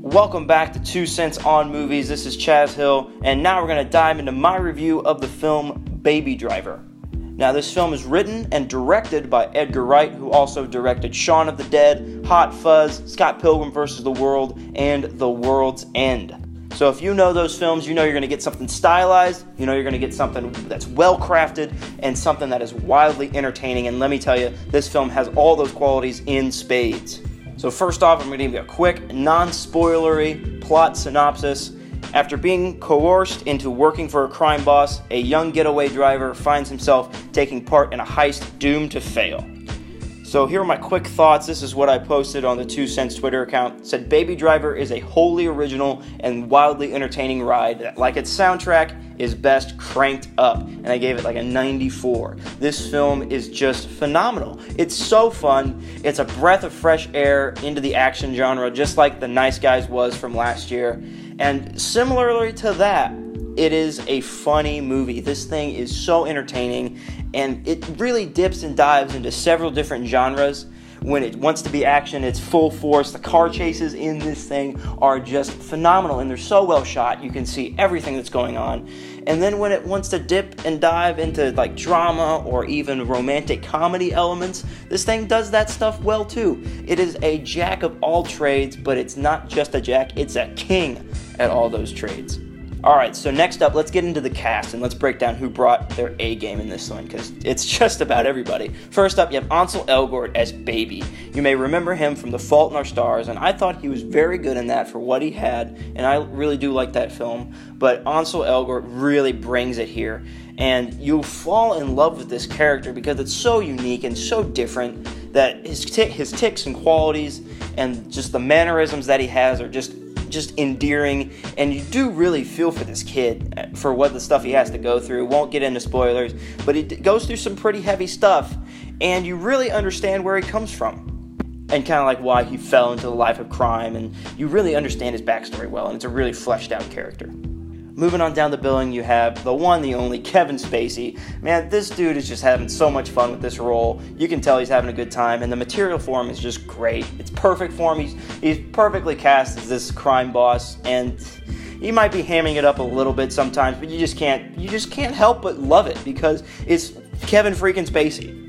Welcome back to 2 Cents on Movies. This is Chaz Hill, and now we're going to dive into my review of the film Baby Driver. Now, this film is written and directed by Edgar Wright, who also directed Shaun of the Dead, Hot Fuzz, Scott Pilgrim vs. the World, and The World's End. So if you know those films, you know you're going to get something stylized, you know you're going to get something that's well-crafted, and something that is wildly entertaining. And let me tell you, this film has all those qualities in spades. So first off, I'm going to give you a quick, non-spoilery plot synopsis. After being coerced into working for a crime boss, a young getaway driver finds himself taking part in a heist doomed to fail. So here are my quick thoughts. This is what I posted on the 2 Cents Twitter account. It said, Baby Driver is a wholly original and wildly entertaining ride that, like its soundtrack, is best cranked up. And I gave it like a 94. This film is just phenomenal. It's so fun. It's a breath of fresh air into the action genre, just like The Nice Guys was from last year. And similarly to that, it is a funny movie. This thing is so entertaining, and it really dips and dives into several different genres. When it wants to be action, it's full force. The car chases in this thing are just phenomenal, and they're so well shot. You can see everything that's going on. And then when it wants to dip and dive into like drama or even romantic comedy elements, this thing does that stuff well too. It is a jack of all trades, but it's not just a jack, it's a king at all those trades. Alright, so next up, let's get into the cast, and let's break down who brought their A game in this one, because it's just about everybody. First up, you have Ansel Elgort as Baby. You may remember him from The Fault in Our Stars, and I thought he was very good in that for what he had, and I really do like that film, but Ansel Elgort really brings it here, and you'll fall in love with this character because it's so unique and so different that his tics and qualities and just the mannerisms that he has are just endearing, and you do really feel for this kid for what the stuff he has to go through. Won't get into spoilers, but he goes through some pretty heavy stuff, and you really understand where he comes from and kind of like why he fell into the life of crime, and you really understand his backstory well, and it's a really fleshed out character. Moving on down the billing, you have the one, the only, Kevin Spacey. Man, this dude is just having so much fun with this role. You can tell he's having a good time, and the material for him is just great. It's perfect for him. He's perfectly cast as this crime boss, and he might be hamming it up a little bit sometimes, but you just can't help but love it because it's Kevin freaking Spacey.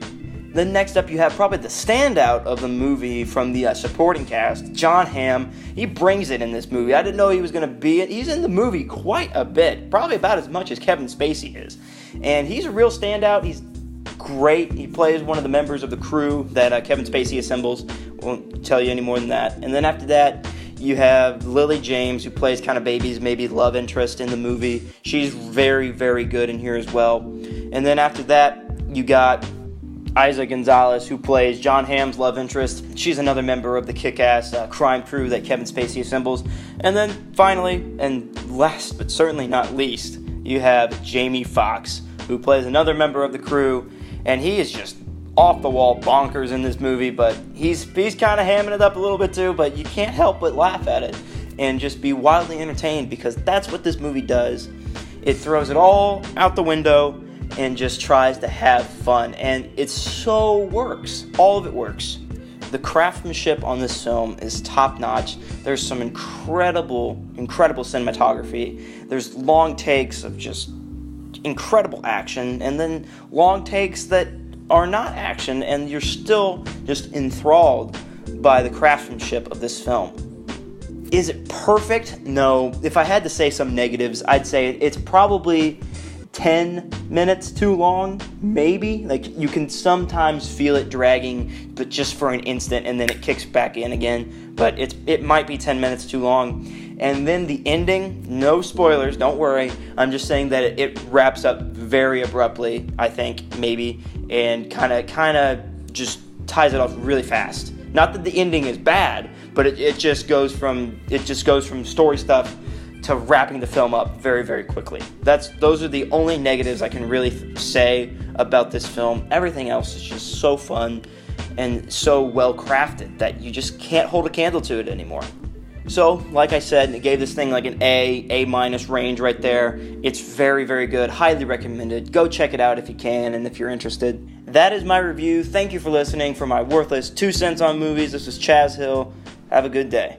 Then next up, you have probably the standout of the movie from the supporting cast, Jon Hamm. He brings it in this movie. I didn't know he was going to be in. He's in the movie quite a bit, probably about as much as Kevin Spacey is. And he's a real standout. He's great. He plays one of the members of the crew that Kevin Spacey assembles. Won't tell you any more than that. And then after that, you have Lily James, who plays kind of Baby's maybe love interest in the movie. She's very, very good in here as well. And then after that, you got Eiza González, who plays Jon Hamm's love interest. She's another member of the kick-ass crime crew that Kevin Spacey assembles. And then finally, and last but certainly not least, you have Jamie Foxx, who plays another member of the crew, and he is just off-the-wall bonkers in this movie, but he's kind of hamming it up a little bit too, but you can't help but laugh at it and just be wildly entertained because that's what this movie does. It throws it all out the window and just tries to have fun, and it so works. All of it works. The craftsmanship on this film is top-notch. There's some incredible cinematography. There's long takes of just incredible action, and then long takes that are not action, and you're still just enthralled by the craftsmanship of this film. Is it perfect? No. If I had to say some negatives, I'd say it's probably 10 minutes too long, maybe. Like, you can sometimes feel it dragging, but just for an instant, and then it kicks back in again. But it might be 10 minutes too long. And then the ending, no spoilers, don't worry. I'm just saying that it wraps up very abruptly, I think, maybe, and kind of just ties it off really fast. Not that the ending is bad, but it just goes from story stuff to wrapping the film up very, very quickly. Those are the only negatives I can really say about this film. Everything else is just so fun and so well crafted that you just can't hold a candle to it anymore. So, like I said, I gave this thing like an A- range right there. It's very, very good. Highly recommended. Go check it out if you can and if you're interested. That is my review. Thank you for listening for my worthless 2 cents on movies. This is Chaz Hill. Have a good day.